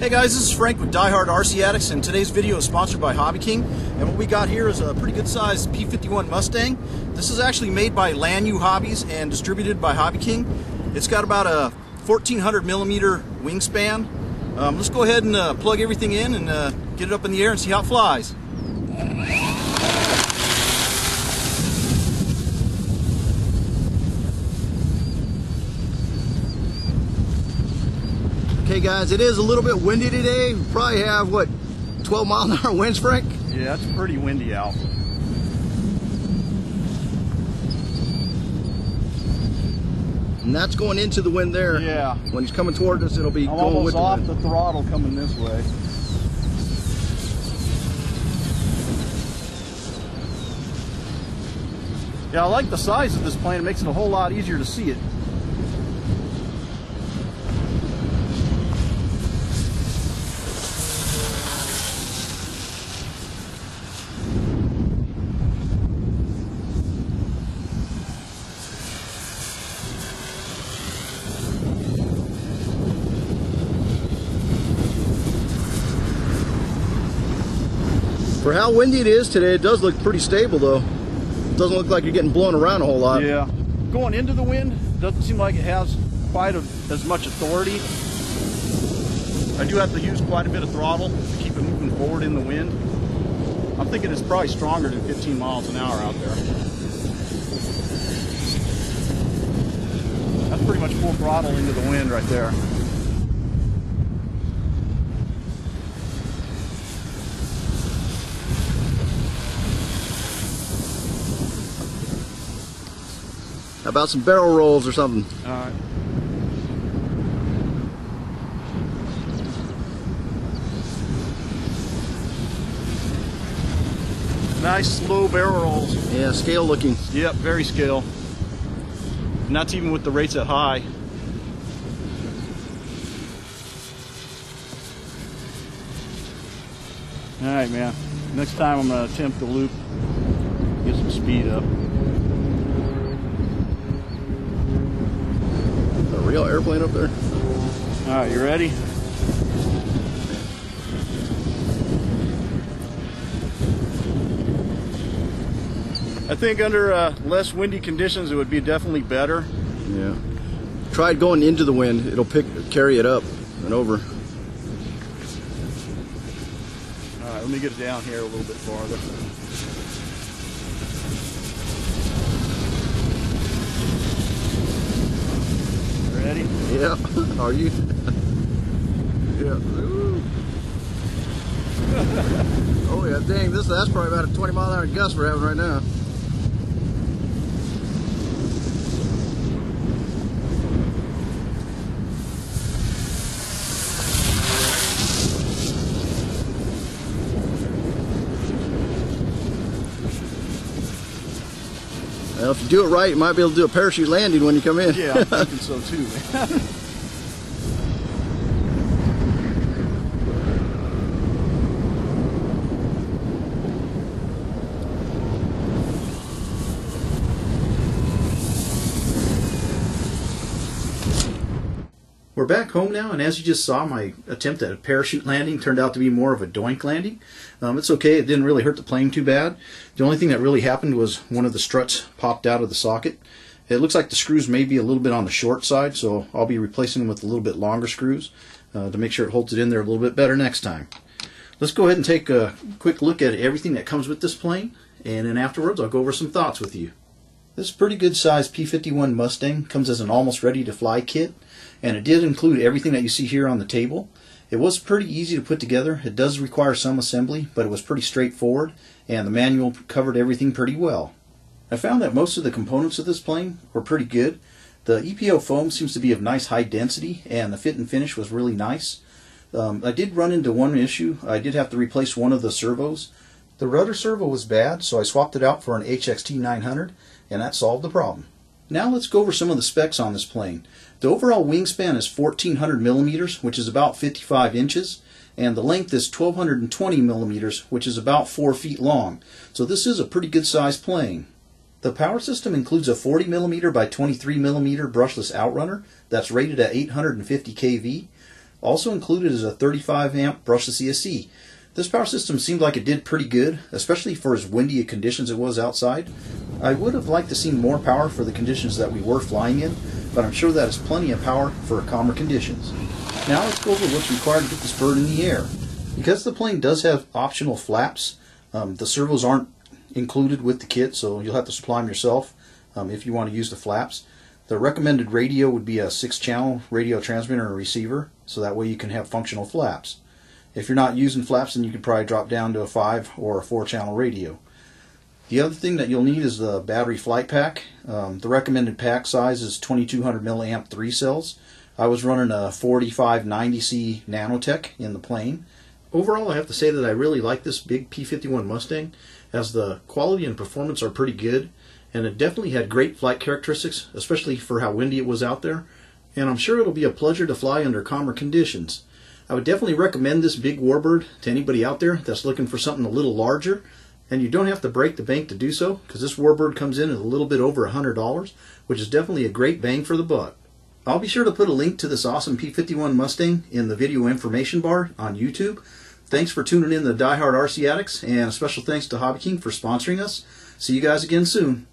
Hey guys, this is Frank with Die Hard RC Addicts, and today's video is sponsored by HobbyKing. And what we got here is a pretty good sized P51 Mustang. This is actually made by Lanyu Hobbies and distributed by HobbyKing. It's got about a 1400 millimeter wingspan. Let's go ahead and plug everything in and get it up in the air and see how it flies. Okay guys, it is a little bit windy today. We probably have, what, 12 mile an hour winds, Frank? Yeah, it's pretty windy out. And that's going into the wind there. Yeah. When he's coming toward us, it'll be I'm going with almost off the wind. the throttle coming this way. Yeah, I like the size of this plane. It makes it a whole lot easier to see it. For how windy it is today, it does look pretty stable though. It doesn't look like you're getting blown around a whole lot. Yeah. Going into the wind, doesn't seem like it has quite as much authority. I do have to use quite a bit of throttle to keep it moving forward in the wind. I'm thinking it's probably stronger than 15 miles an hour out there. That's pretty much full throttle into the wind right there. How about some barrel rolls or something? All right. Nice slow barrel rolls. Yeah, scale looking. Yep, very scale. And that's even with the rates at high. All right, man. Next time I'm gonna attempt the loop, get some speed up. A real airplane up there. All right, you ready? I think under less windy conditions, it would be definitely better. Yeah. Try going into the wind. It'll carry it up and over. All right, let me get it down here a little bit farther. Ready? Yeah. Are you? Yeah. Oh yeah, dang, that's probably about a 20 mile an hour gust we're having right now. Well, if you do it right, you might be able to do a parachute landing when you come in. Yeah, I'm thinking so too. We're back home now, and as you just saw, my attempt at a parachute landing turned out to be more of a doink landing. It's okay, it didn't really hurt the plane too bad. The only thing that really happened was one of the struts popped out of the socket. It looks like the screws may be a little bit on the short side, so I'll be replacing them with a little bit longer screws to make sure it holds it in there a little bit better next time. Let's go ahead and take a quick look at everything that comes with this plane, and then afterwards I'll go over some thoughts with you. This pretty good sized P51 Mustang comes as an almost ready to fly kit, and it did include everything that you see here on the table. It was pretty easy to put together. It does require some assembly, but it was pretty straightforward, and the manual covered everything pretty well. I found that most of the components of this plane were pretty good. The EPO foam seems to be of nice high density, and the fit and finish was really nice. I did run into one issue. I did have to replace one of the servos. The rudder servo was bad, so I swapped it out for an HXT 900, and that solved the problem. Now let's go over some of the specs on this plane. The overall wingspan is 1400 millimeters, which is about 55 inches, and the length is 1220 millimeters, which is about 4 feet long. So this is a pretty good sized plane. The power system includes a 40mm by 23mm brushless outrunner that's rated at 850 kV. Also included is a 35 amp brushless ESC. This power system seemed like it did pretty good, especially for as windy conditions it was outside. I would have liked to see more power for the conditions that we were flying in, but I'm sure that is plenty of power for calmer conditions. Now let's go over what's required to get this bird in the air. Because the plane does have optional flaps, the servos aren't included with the kit, so you'll have to supply them yourself if you want to use the flaps. The recommended radio would be a 6-channel radio transmitter and receiver, so that way you can have functional flaps. If you're not using flaps, then you could probably drop down to a 5 or a 4-channel radio. The other thing that you'll need is the battery flight pack. The recommended pack size is 2200 milliamp 3 cells. I was running a 4590C Nanotech in the plane. Overall, I have to say that I really like this big P51 Mustang, as the quality and performance are pretty good, and it definitely had great flight characteristics, especially for how windy it was out there, and I'm sure it'll be a pleasure to fly under calmer conditions. I would definitely recommend this big warbird to anybody out there that's looking for something a little larger, and you don't have to break the bank to do so, because this warbird comes in at a little bit over $100, which is definitely a great bang for the buck. I'll be sure to put a link to this awesome P51 Mustang in the video information bar on YouTube. Thanks for tuning in to Die Hard RC Addicts, and a special thanks to HobbyKing for sponsoring us. See you guys again soon.